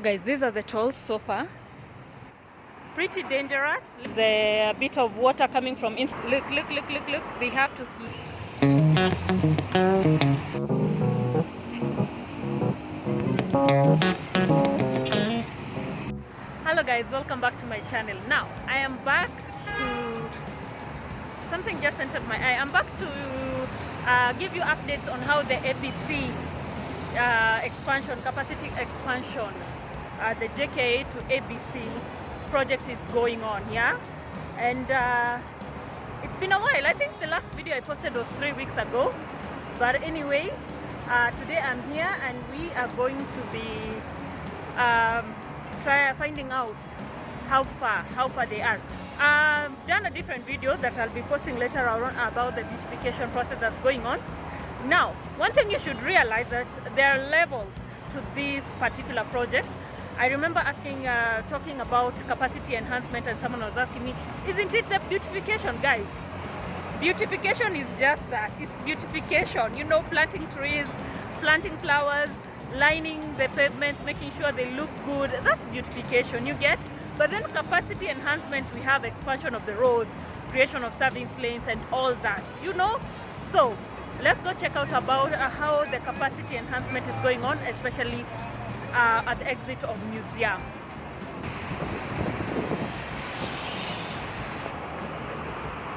Guys, these are the tolls so far. Pretty dangerous. There's a bit of water coming from inside. Look. They have to slow. Hello guys, welcome back to my channel. Now, I am back to... Something just entered my eye. I'm back to give you updates on how the ABC expansion, capacity expansion, the JKIA to ABC project is going on, yeah? And it's been a while. I think the last video I posted was 3 weeks ago. But anyway, today I'm here and we are going to be finding out how far they are. I've done a different video that I'll be posting later on about the beautification process that's going on. Now, one thing you should realize that there are levels to this particular project. I remember talking about capacity enhancement, and someone was asking me, isn't it the beautification, guys? Beautification is just that. It's beautification. You know, planting trees, planting flowers, lining the pavements, making sure they look good. That's beautification, you get? But then capacity enhancement, we have expansion of the roads, creation of service lanes and all that, you know? So let's go check out about how the capacity enhancement is going on, especially at the exit of Museum.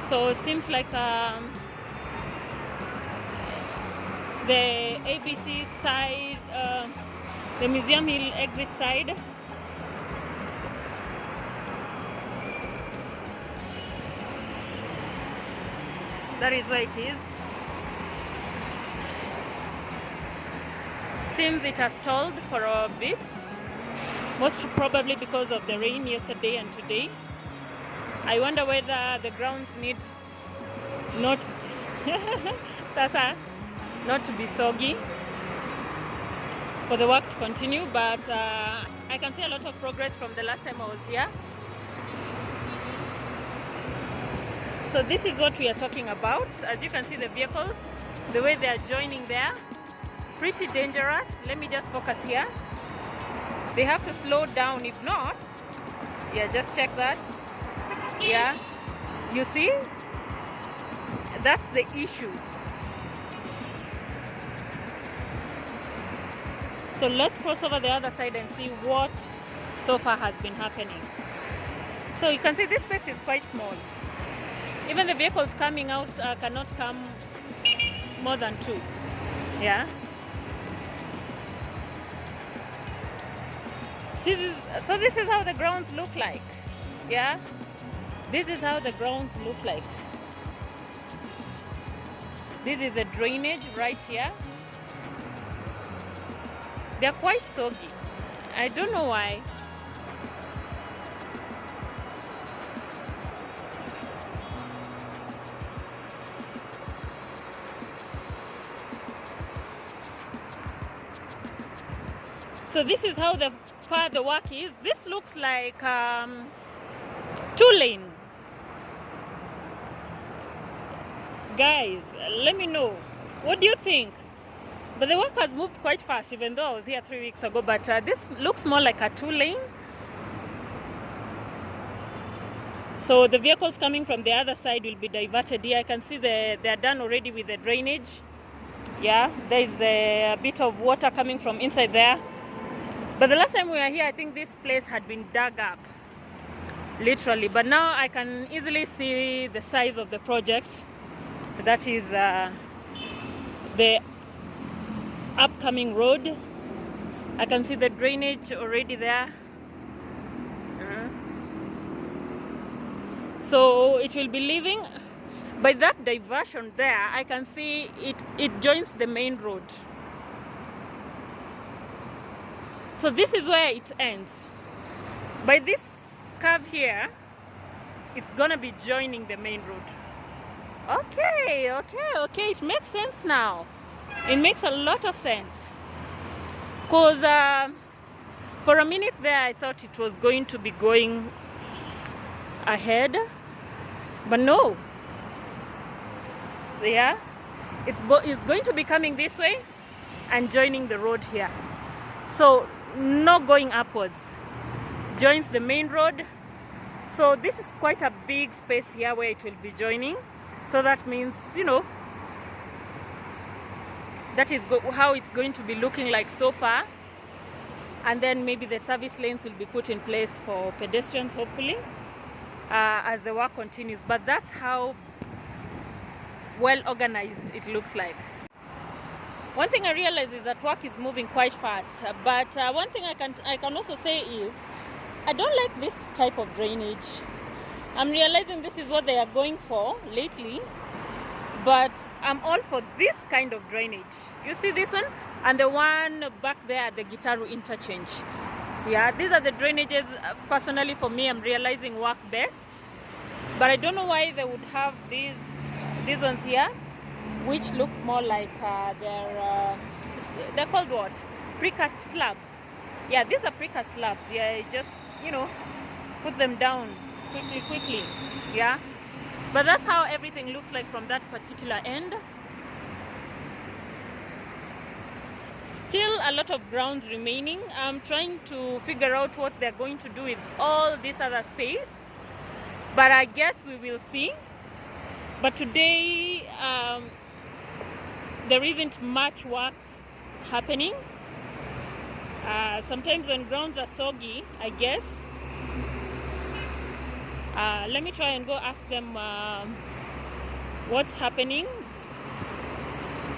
So it seems like the ABC side, the Museum Hill exit side, that is where it is. Seems it has stalled for a bit, most probably because of the rain yesterday and today. I wonder whether the grounds need not to be soggy for the work to continue, but I can see a lot of progress from the last time I was here. So this is what we are talking about. As you can see, the vehicles, the way they are joining there, pretty dangerous. Let me just focus here. They have to slow down, if not, yeah, just check that. Yeah, you see, that's the issue. So let's cross over the other side and see what so far has been happening. So you can see this space is quite small. Even the vehicles coming out cannot come more than 2. Yeah. So this is how the grounds look like. Yeah. This is how the grounds look like. This is the drainage right here. They're quite soggy. I don't know why. So this is how far the work is. This looks like 2-lane. Guys, let me know. What do you think? But the work has moved quite fast, even though I was here 3 weeks ago. But this looks more like a 2-lane. So the vehicles coming from the other side will be diverted here. I can see they are done already with the drainage. Yeah, there is a bit of water coming from inside there. But the last time we were here, I think this place had been dug up, literally. But now I can easily see the size of the project. That is the upcoming road. I can see the drainage already there. So it will be leaving. By that diversion there, I can see it joins the main road. So this is where it ends. By this curve here, it's gonna be joining the main road. Okay, it makes sense now. It makes a lot of sense. Because for a minute there, I thought it was going to be going ahead, but no. Yeah, it's going to be coming this way and joining the road here. So no going upwards, joins the main road. So this is quite a big space here where it will be joining. So that means, you know, that is how it's going to be looking like so far. And then maybe the service lanes will be put in place for pedestrians, hopefully, as the work continues. But that's how well organized it looks like. One thing I realize is that work is moving quite fast. But one thing I can also say is I don't like this type of drainage. I'm realizing this is what they are going for lately, but I'm all for this kind of drainage. You see this one? And the one back there at the Gitaru interchange. Yeah, these are the drainages, personally for me, I'm realizing work best. But I don't know why they would have these ones here, which look more like they're called what? Precast slabs. Yeah, these are precast slabs. Yeah, just, you know, put them down quickly. Yeah, but that's how everything looks like from that particular end. Still a lot of grounds remaining. I'm trying to figure out what they're going to do with all this other space, but I guess we will see. But today there isn't much work happening. Sometimes when grounds are soggy, I guess. Let me try and go ask them what's happening.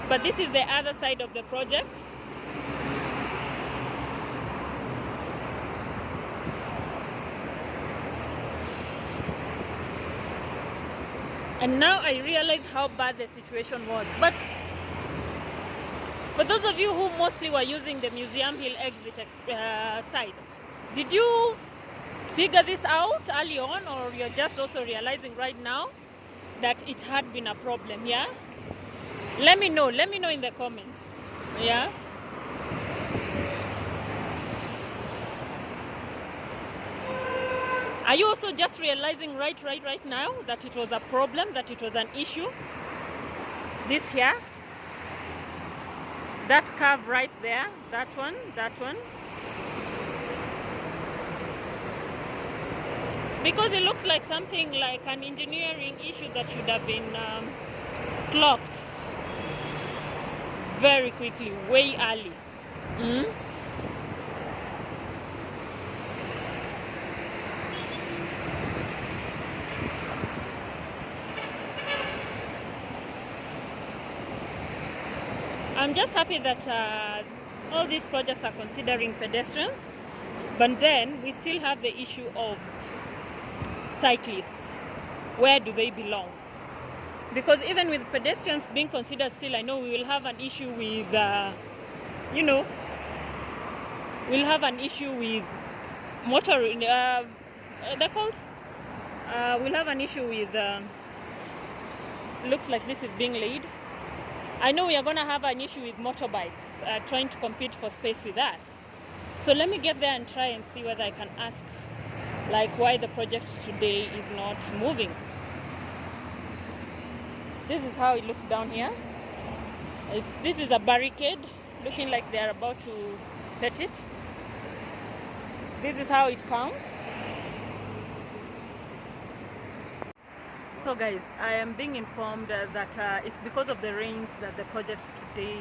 But this is the other side of the project. And now I realize how bad the situation was. But for those of you who mostly were using the Museum Hill Exit side, did you figure this out early on, or you're just also realizing right now that it had been a problem? Yeah, let me know in the comments. Yeah, are you also just realizing right now that it was a problem, that it was an issue? This here, that curve right there, that one, because it looks like something like an engineering issue that should have been clocked very quickly, way early. I'm just happy that all these projects are considering pedestrians, but then we still have the issue of cyclists. Where do they belong? Because even with pedestrians being considered, still I know we will have an issue with, you know, we'll have an issue with motor, they're called? We'll have an issue with, looks like this is being laid. I know we are going to have an issue with motorbikes trying to compete for space with us. So let me get there and try and see whether I can ask, like, why the project today is not moving. This is how it looks down here. This is a barricade, looking like they're about to set it. This is how it comes. So guys, I am being informed that it's because of the rains that the project today,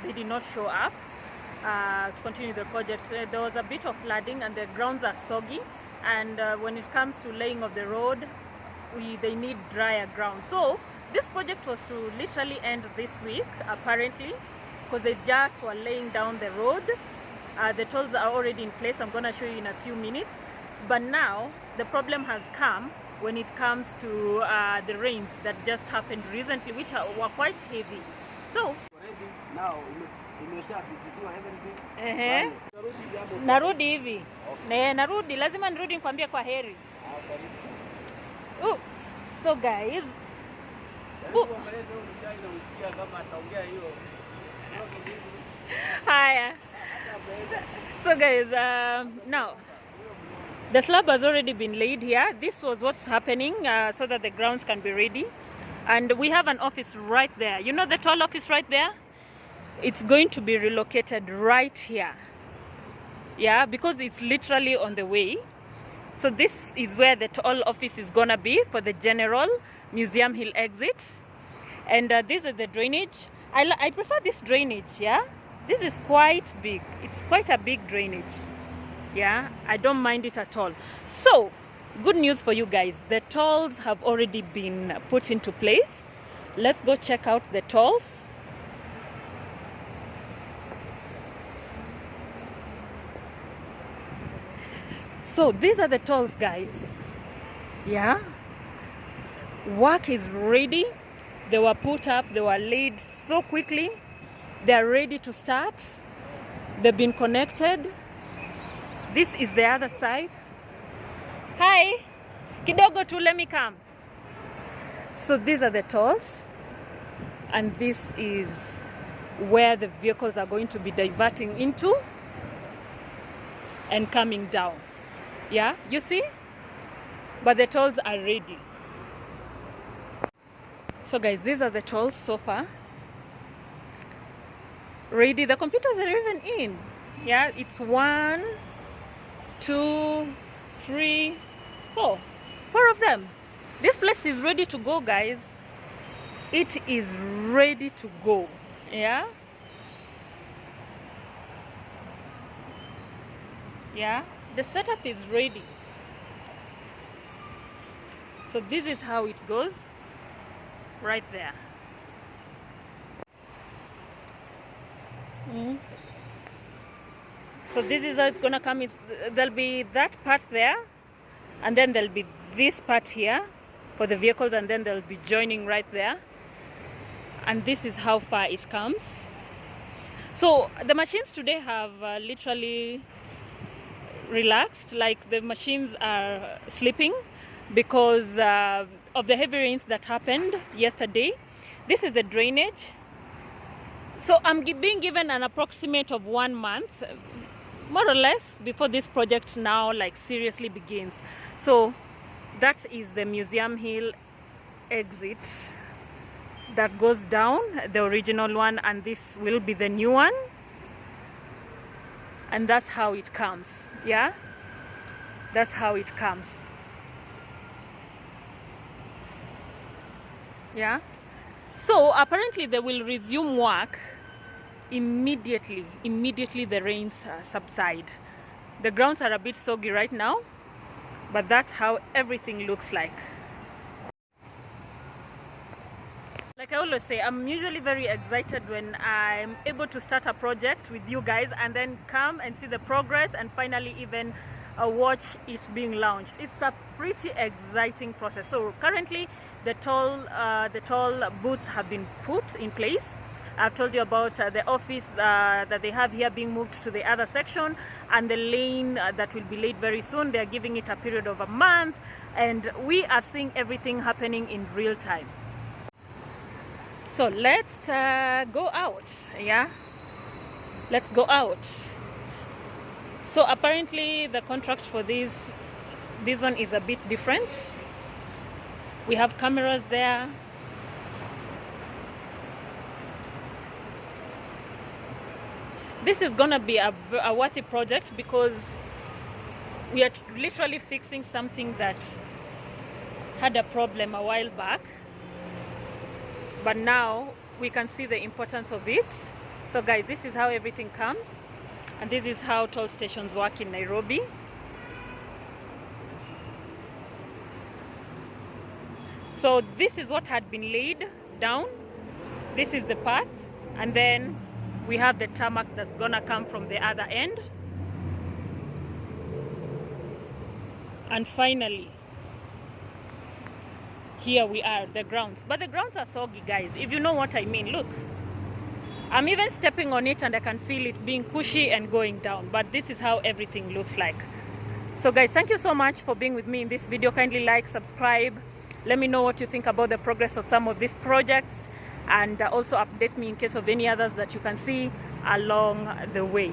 they did not show up to continue the project. There was a bit of flooding and the grounds are soggy, and when it comes to laying of the road, they need drier ground. So this project was to literally end this week, apparently, because they just were laying down the road. The tolls are already in place. I'm going to show you in a few minutes. But now the problem has come when it comes to the rains that just happened recently, which were quite heavy. So now narudi hivi. Narudi, lazima nirudi nikwambie kwa heri. So guys, Hiya. So guys, now the slab has already been laid here. This was what's happening so that the grounds can be ready. And we have an office right there. You know the tall office right there? It's going to be relocated right here. yeah, because it's literally on the way. So this is where the toll office is gonna be for the general Museum Hill exit. And this is the drainage. I prefer this drainage, yeah. This is quite big. It's quite a big drainage, yeah. I don't mind it at all. So good news for you guys, the tolls have already been put into place. Let's go check out the tolls. So these are the tolls, guys, yeah. Work is ready. They were put up, they were laid so quickly. They're ready to start. They've been connected. This is the other side. Hi, kidogo tu, let me come. So these are the tolls, and this is where the vehicles are going to be diverting into and coming down, yeah, you see. But the tolls are ready. So guys, these are the tolls so far. Ready. The computers are even in, yeah. It's 1, 2, 3, 4 of them. This place is ready to go, guys. It is ready to go, yeah. Yeah, the setup is ready. So this is how it goes right there. So this is how it's gonna come. There'll be that part there, and then there'll be this part here for the vehicles, and then they'll be joining right there. And this is how far it comes. So the machines today have literally relaxed, like the machines are sleeping because of the heavy rains that happened yesterday. This is the drainage. So I'm being given an approximate of 1 month, more or less, before this project now like seriously begins. So that is the Museum Hill exit that goes down, the original one, and this will be the new one. And that's how it comes, yeah. That's how it comes, yeah. So apparently they will resume work immediately the rains subside. The grounds are a bit soggy right now, but that's how everything looks like. Like I always say, I'm usually very excited when I'm able to start a project with you guys and then come and see the progress and finally even watch it being launched. It's a pretty exciting process. So currently the toll booths have been put in place. I've told you about the office that they have here being moved to the other section, and the lane that will be laid very soon. They're giving it a period of a month, and we are seeing everything happening in real time. So let's go out, yeah. Let's go out. So apparently the contract for this one is a bit different. We have cameras there. This is gonna be a worthy project because we are literally fixing something that had a problem a while back, but now we can see the importance of it. So guys, this is how everything comes, and this is how toll stations work in Nairobi. So this is what had been laid down. This is the path, and then we have the tarmac that's gonna come from the other end. And finally, here we are, the grounds. But the grounds are soggy, guys, if you know what I mean. Look, I'm even stepping on it and I can feel it being cushy and going down. But this is how everything looks like. So guys, thank you so much for being with me in this video. Kindly like, subscribe. Let me know what you think about the progress of some of these projects, and also update me in case of any others that you can see along the way.